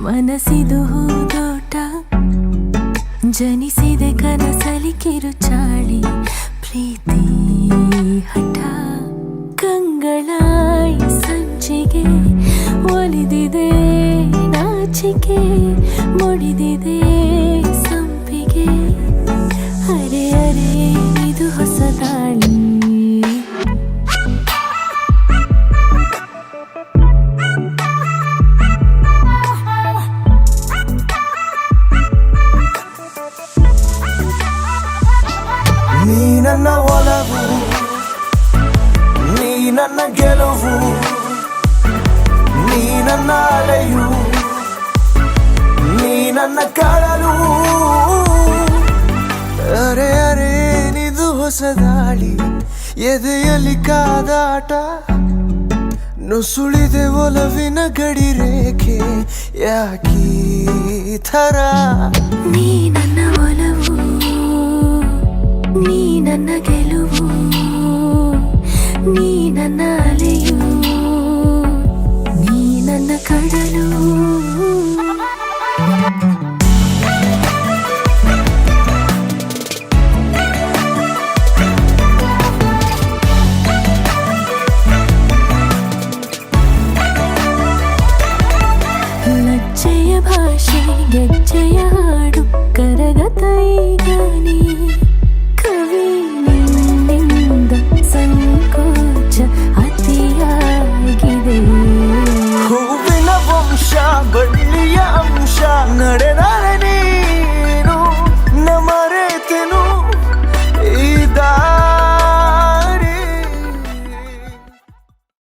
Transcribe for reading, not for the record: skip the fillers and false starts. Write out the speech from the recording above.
ಮನಸ್ಸಿದು ಹೂದೋಟ ಜನಿಸಿದೆ ಕನಸಲಿ ಕಿರುಚಾಳಿ ಪ್ರೀತಿ ಹಠ ಕಂಗಳಾಯಿ ಸಂಚಿಗೆ ಒಲಿದಿದೆ ನಾಚಿಕೆ ಮುಡಿದಿದೆ ಸಂಪಿಗೆ ಅರೆ ಅರೆ ಇದು ಹೊಸ ದಾಳಿ ನೀ ನನ್ನ ಒಲವು ನೀ ನನ್ನ ಗೆಲುವು ನೀ ನನ್ನ ಅಲೆಯು ನೀ ನನ್ನ ಕಳಲು ಅರೆ ಅರೆ ನಿದು ಹೊಸ ದಾಳಿ ಎದೆಯಲ್ಲಿ ಕಾದಾಟ ನುಸುಳಿದೆ ಒಲವಿನ ಗಡಿ ರೇಖೆ ಯಾಕೀ ಥರ ನೀ ನನ್ನ ಒಲವು ನೀ ನನ್ನ ಗೆಲುವು ನೀ ನನ್ನ ಅಲೆಯು ನೀ ನನ್ನ ಕಡಲು ಲಜ್ಜೆಯ ಭಾಷೆ ಗೆಜ್ಜೆಯ ಹಾಡು ಕರಗತ ಈಗ ನೀ